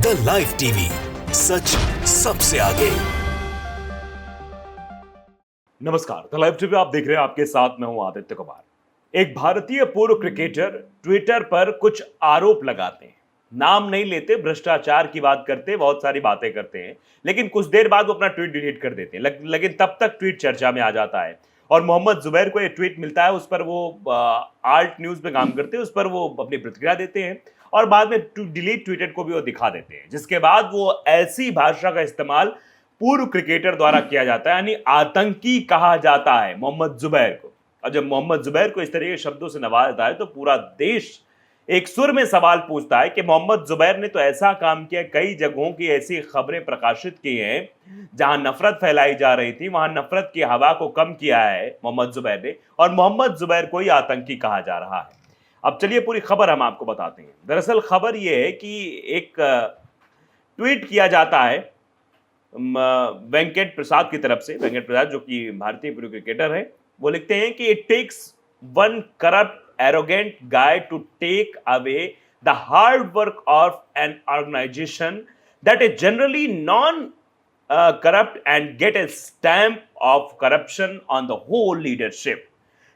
The live TV, सच सबसे आगे। नमस्कार, द लाइव टीवी आप देख रहे हैं। आपके साथ मैं हूं आदित्य कुमार। एक भारतीय पूर्व क्रिकेटर ट्विटर पर कुछ आरोप लगाते हैं, नाम नहीं लेते, भ्रष्टाचार की बात करते, बहुत सारी बातें करते हैं, लेकिन कुछ देर बाद वो अपना ट्वीट डिलीट कर देते हैं। लेकिन तब तक ट्वीट चर्चा में आ जाता है और मोहम्मद जुबैर को ये ट्वीट मिलता है। उस पर वो आल्ट न्यूज में काम करते हैं, उस पर वो अपनी प्रतिक्रिया देते हैं और बाद में डिलीट ट्वीटेड को भी वो दिखा देते हैं, जिसके बाद वो ऐसी भाषा का इस्तेमाल पूर्व क्रिकेटर द्वारा किया जाता है, यानी आतंकी कहा जाता है मोहम्मद जुबैर को। और जब मोहम्मद जुबैर को इस तरह के शब्दों से नवाजता है तो पूरा देश एक सुर में सवाल पूछता है कि मोहम्मद जुबैर ने तो ऐसा काम किया, कई जगहों की ऐसी खबरें प्रकाशित की हैं जहां नफरत फैलाई जा रही थी, वहां नफरत की हवा को कम किया है मोहम्मद जुबैर ने, और मोहम्मद जुबैर को ही आतंकी कहा जा रहा है। अब चलिए पूरी खबर हम आपको बताते हैं। दरअसल खबर यह है कि एक ट्वीट किया जाता है वेंकट प्रसाद की तरफ से। वेंकट प्रसाद जो कि भारतीय प्रो क्रिकेटर है, वो लिखते हैं कि it takes one corrupt arrogant guy to take away the hard work of an organisation that is generally non corrupt and get a stamp of corruption on the whole leadership,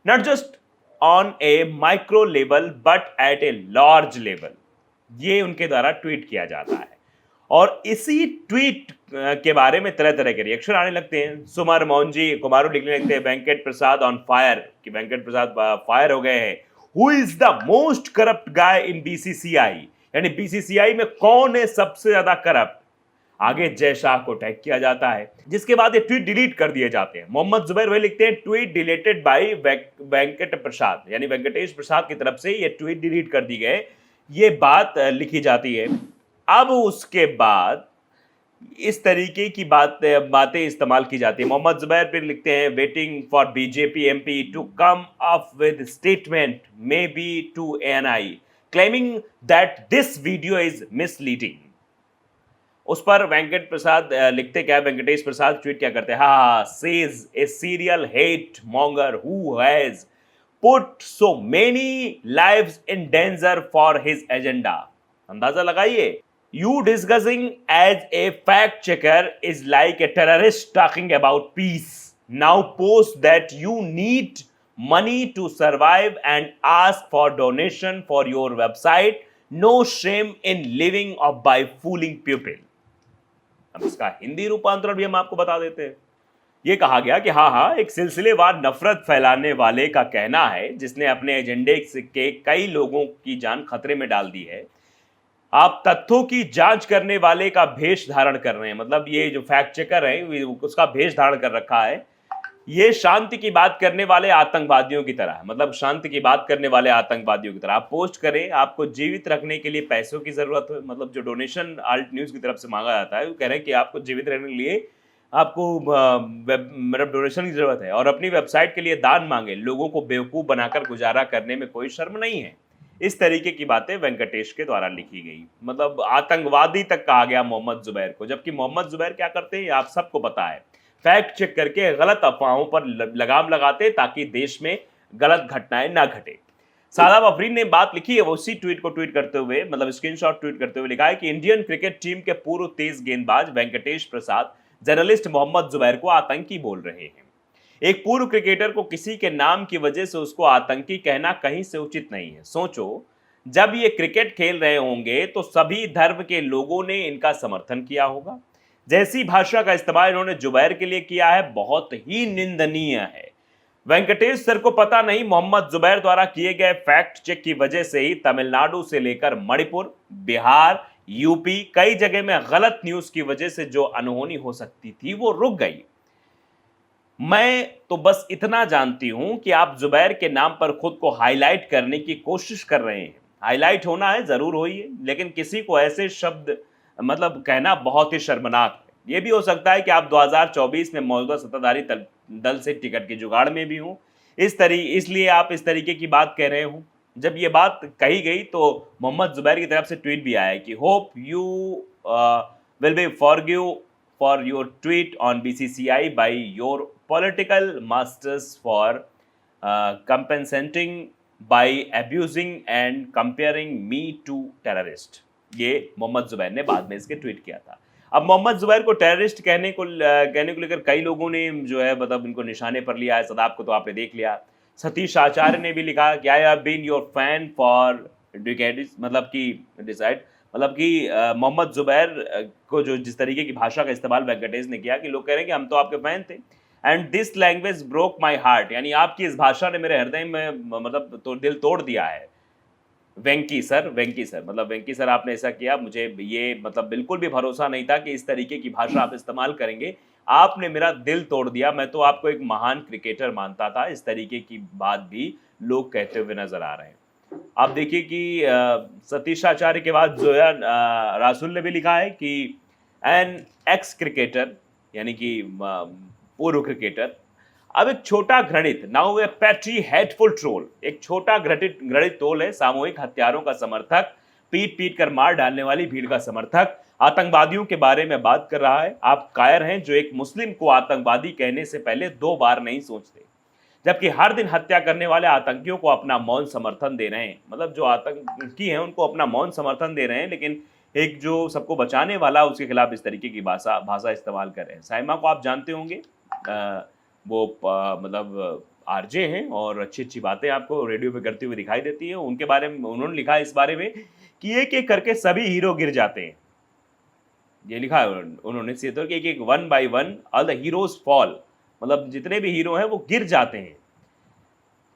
not just on a micro level but at a large level। ये उनके द्वारा tweet किया जाता है और इसी tweet के बारे में तरह तरह के रिएक्शन आने लगते हैं। सुमर मोहनजी कुमारू लिखने लगते हैं वेंकट प्रसाद ऑन फायर, कि वेंकट प्रसाद फायर हो गए हैं। Who is the most corrupt guy in BCCI, यानी बीसीसीआई में कौन है सबसे ज्यादा करप्ट। आगे जय शाह को टैग किया जाता है, जिसके बाद ये ट्वीट डिलीट कर दिए जाते हैं। मोहम्मद जुबैर वही लिखते हैं ट्वीट डिलीटेड बाय वेंकट प्रसाद, यानी वेंकटेश प्रसाद की तरफ से ये ट्वीट डिलीट कर दी गए, ये बात लिखी जाती है। अब उसके बाद इस तरीके की बातें इस्तेमाल की जाती है। मोहम्मद जुबैर फिर लिखते हैं waiting for BJP MP to come up with statement may be to ANI claiming that this video is misleading. उस पर वेंकट प्रसाद लिखते क्या, वेंकटेश प्रसाद ट्वीट क्या करते हैं, हाँ says a serial hate monger who has put so many lives in danger for his agenda. अंदाजा लगाइए, you discussing as a fact checker is like a terrorist talking about peace. Now post that you need money to survive and ask for donation for your website. No shame in living or by fooling people। अब इसका हिंदी रूपांतरण भी हम आपको बता देते हैं। यह कहा गया कि हाँ, एक सिलसिलेवार नफरत फैलाने वाले का कहना है, जिसने अपने एजेंडे के कई लोगों की जान खतरे में डाल दी है। आप तथ्यों की जांच करने वाले का भेष धारण कर रहे हैं, मतलब ये जो फैक्ट चेकर है उसका भेष धारण कर रखा है। ये शांति की बात करने वाले आतंकवादियों की तरह है, मतलब शांति की बात करने वाले आतंकवादियों की तरह आप पोस्ट करें। आपको जीवित रखने के लिए पैसों की जरूरत है, मतलब जो डोनेशन आल्ट न्यूज की तरफ से मांगा जाता है, वो कह रहे हैं कि आपको जीवित रहने के लिए आपको मतलब डोनेशन की जरूरत है और अपनी वेबसाइट के लिए दान मांगे। लोगों को बेवकूफ बनाकर गुजारा करने में कोई शर्म नहीं है। इस तरीके की बातें वेंकटेश के द्वारा लिखी गई, मतलब आतंकवादी तक कहा गया मोहम्मद जुबैर को। जबकि मोहम्मद जुबैर क्या करते हैं आप सबको पता है, फैक्ट चेक करके गलत अफवाहों पर लगाम लगाते ताकि देश में गलत घटनाएं ना घटे। सादाब अफरीन ने बात लिखी है, वो उसी ट्वीट को ट्वीट करते हुए, मतलब स्क्रीनशॉट ट्वीट करते हुए लिखा है कि इंडियन क्रिकेट टीम के पूर्व तेज गेंदबाज वेंकटेश प्रसाद जर्नलिस्ट मोहम्मद जुबैर को आतंकी बोल रहे हैं। एक पूर्व क्रिकेटर को किसी के नाम की वजह से उसको आतंकी कहना कहीं से उचित नहीं है। सोचो, जब ये क्रिकेट खेल रहे होंगे तो सभी धर्म के लोगों ने इनका समर्थन किया होगा। जैसी भाषा का इस्तेमाल इन्होंने जुबैर के लिए किया है, बहुत ही निंदनीय है। वेंकटेश सर को पता नहीं, मोहम्मद जुबैर द्वारा किए गए फैक्ट चेक की वजह से ही तमिलनाडु से लेकर मणिपुर, बिहार, यूपी कई जगह में गलत न्यूज की वजह से जो अनहोनी हो सकती थी वो रुक गई। मैं तो बस इतना जानती हूं कि आप जुबैर के नाम पर खुद को हाईलाइट करने की कोशिश कर रहे हैं। हाईलाइट होना है जरूर होइए, लेकिन किसी को ऐसे शब्द मतलब कहना बहुत ही शर्मनाक है। यह भी हो सकता है कि आप 2024 में मौजूदा सत्ताधारी दल से टिकट के जुगाड़ में भी हों, इसलिए आप इस तरीके की बात कह रहे हो। जब ये बात कही गई तो मोहम्मद जुबैर की तरफ से ट्वीट भी आया कि hope you will be forgive for your tweet on BCCI by your political masters for compensating by abusing and comparing me to terrorist। ये मोहम्मद जुबैर ने बाद में इसके ट्वीट किया था। अब मोहम्मद जुबैर को टेररिस्ट कहने को लेकर कई लोगों ने जो है मतलब इनको निशाने पर लिया है। सदाब को तो आपने देख लिया, सतीश आचार्य ने भी लिखा कि I have been your fan for decades, मतलब कि डिसाइड, मतलब कि मोहम्मद जुबैर को जो जिस तरीके की भाषा का इस्तेमाल वेंकटेश ने किया कि लोग कह रहे हैं कि हम तो आपके फैन थे, and this language broke my heart, यानी आपकी इस भाषा ने मेरे हृदय में मतलब तो दिल तोड़ दिया है। वेंकी सर मतलब वेंकी सर आपने ऐसा किया, मुझे ये मतलब बिल्कुल भी भरोसा नहीं था कि इस तरीके की भाषा आप इस्तेमाल करेंगे, आपने मेरा दिल तोड़ दिया, मैं तो आपको एक महान क्रिकेटर मानता था। इस तरीके की बात भी लोग कहते हुए नजर आ रहे हैं। आप देखिए कि सतीश आचार्य के बाद जो है रासुल ने भी लिखा है कि एन एक्स क्रिकेटर, यानी कि पूर्व क्रिकेटर, अब एक छोटा घृणित, नाउ ए पैट्री हेटफुल ट्रोल, एक छोटा घृणित ट्रोल है, सामूहिक हत्यारों का समर्थक, पीट पीट कर मार डालने वाली भीड़ का समर्थक, आतंकवादियों के बारे में बात कर रहा है। आप कायर हैं जो एक मुस्लिम को आतंकवादी कहने से पहले 2 बार नहीं सोचते, जबकि हर दिन हत्या करने वाले आतंकियों को अपना मौन समर्थन दे रहे हैं। मतलब जो आतंकी हैं उनको अपना मौन समर्थन दे रहे हैं, लेकिन एक जो सबको बचाने वाला उसके खिलाफ इस तरीके की भाषा इस्तेमाल कर रहे हैं। साइमा को आप जानते होंगे, वो मतलब आरजे हैं और अच्छी अच्छी बातें आपको रेडियो पे करते हुए दिखाई देती है। उनके बारे में उन्होंने लिखा है इस बारे में कि एक एक करके सभी हीरो गिर जाते हैं। ये लिखा है उन्होंने, सीधे कि एक one by one all the heroes fall, मतलब जितने भी हीरो हैं वो गिर जाते हैं।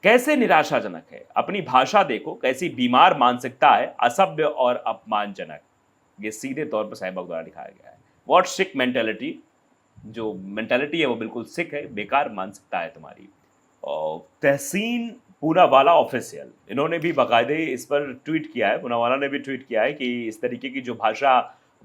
कैसे निराशाजनक है, अपनी भाषा देखो कैसी बीमार मानसिकता है, असभ्य और अपमानजनक। ये सीधे तौर पर साहिबा द्वारा लिखाया गया है। व्हाट सिक मेंटेलिटी, जो मेंटेलिटी है वो बिल्कुल सिक है, बेकार मानसिकता है तुम्हारी। और तहसीन पूनावाला ऑफिशियल, इन्होंने भी बाकायदे इस पर ट्वीट किया है, पूनावाला ने भी ट्वीट किया है कि इस तरीके की जो भाषा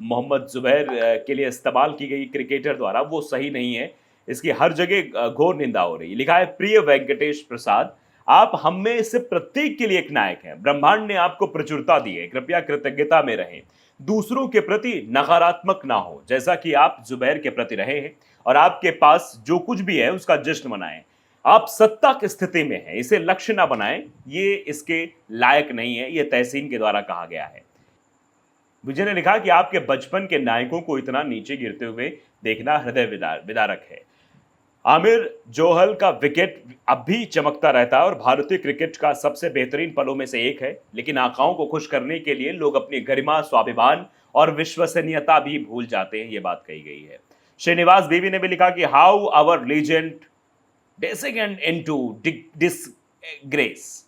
मोहम्मद जुबैर के लिए इस्तेमाल की गई क्रिकेटर द्वारा वो सही नहीं है, इसकी हर जगह घोर निंदा हो रही है। लिखा है प्रिय वेंकटेश प्रसाद, आप हम में से प्रत्येक के लिए एक नायक हैं, ब्रह्मांड ने आपको प्रचुरता दी है, कृपया कृतज्ञता में रहें, दूसरों के प्रति नकारात्मक ना हो जैसा कि आप जुबैर के प्रति रहे हैं, और आपके पास जो कुछ भी है उसका जश्न मनाएं। आप सत्ता की स्थिति में हैं, इसे लक्ष्य ना बनाएं, ये इसके लायक नहीं है। ये तहसीन के द्वारा कहा गया है। विजय ने लिखा कि आपके बचपन के नायकों को इतना नीचे गिरते हुए देखना हृदय विदारक है। आमिर जोहल का विकेट अब भी चमकता रहता है और भारतीय क्रिकेट का सबसे बेहतरीन पलों में से एक है, लेकिन आकाओं को खुश करने के लिए लोग अपनी गरिमा, स्वाभिमान और विश्वसनीयता भी भूल जाते हैं, ये बात कही गई है। श्रीनिवास बीवी ने भी लिखा कि how our legend descend into disgrace,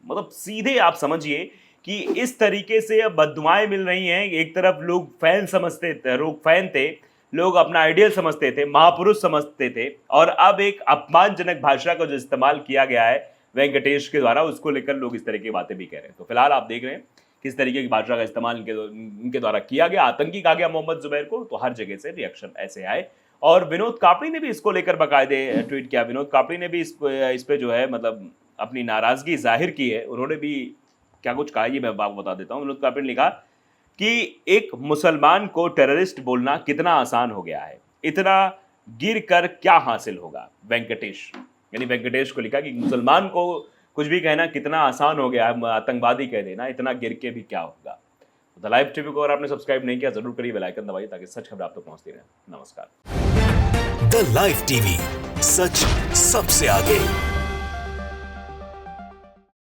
मतलब सीधे आप समझिए कि इस तरीके से अब बददुआएं मिल रही हैं। एक तरफ लोग फैन समझते थे, लोग फैन थे, लोग अपना आइडियल समझते थे, महापुरुष समझते थे, और अब एक अपमानजनक भाषा का जो इस्तेमाल किया गया है वेंकटेश के द्वारा, उसको लेकर लोग इस तरह की बातें भी कह रहे हैं। तो फिलहाल आप देख रहे हैं किस तरीके की भाषा का इस्तेमाल इनके द्वारा किया गया, आतंकी कहा गया मोहम्मद जुबैर को, तो हर जगह से रिएक्शन ऐसे आए। और विनोद कापड़ी ने भी इसको लेकर बाकायदे ट्वीट किया। विनोद कापड़ी ने भी इस पे जो है मतलब अपनी नाराजगी जाहिर की है। उन्होंने भी क्या कुछ कहा ये मैं आपको बता देता हूँ। विनोद कापड़ी ने लिखा कि एक मुसलमान को टेररिस्ट बोलना कितना आसान हो गया है, इतना गिर कर क्या हासिल होगा। वेंकटेश, यानी वेंकटेश को लिखा कि मुसलमान को कुछ भी कहना कितना आसान हो गया है, आतंकवादी कह देना, इतना गिर के भी क्या होगा। द लाइव टीवी को अगर आपने सब्सक्राइब नहीं किया जरूर करिए, बेल आइकन दबाइए ताकि सच खबर आप तक पहुंचती रहे। नमस्कार। द लाइव टीवी, सच सबसे आगे।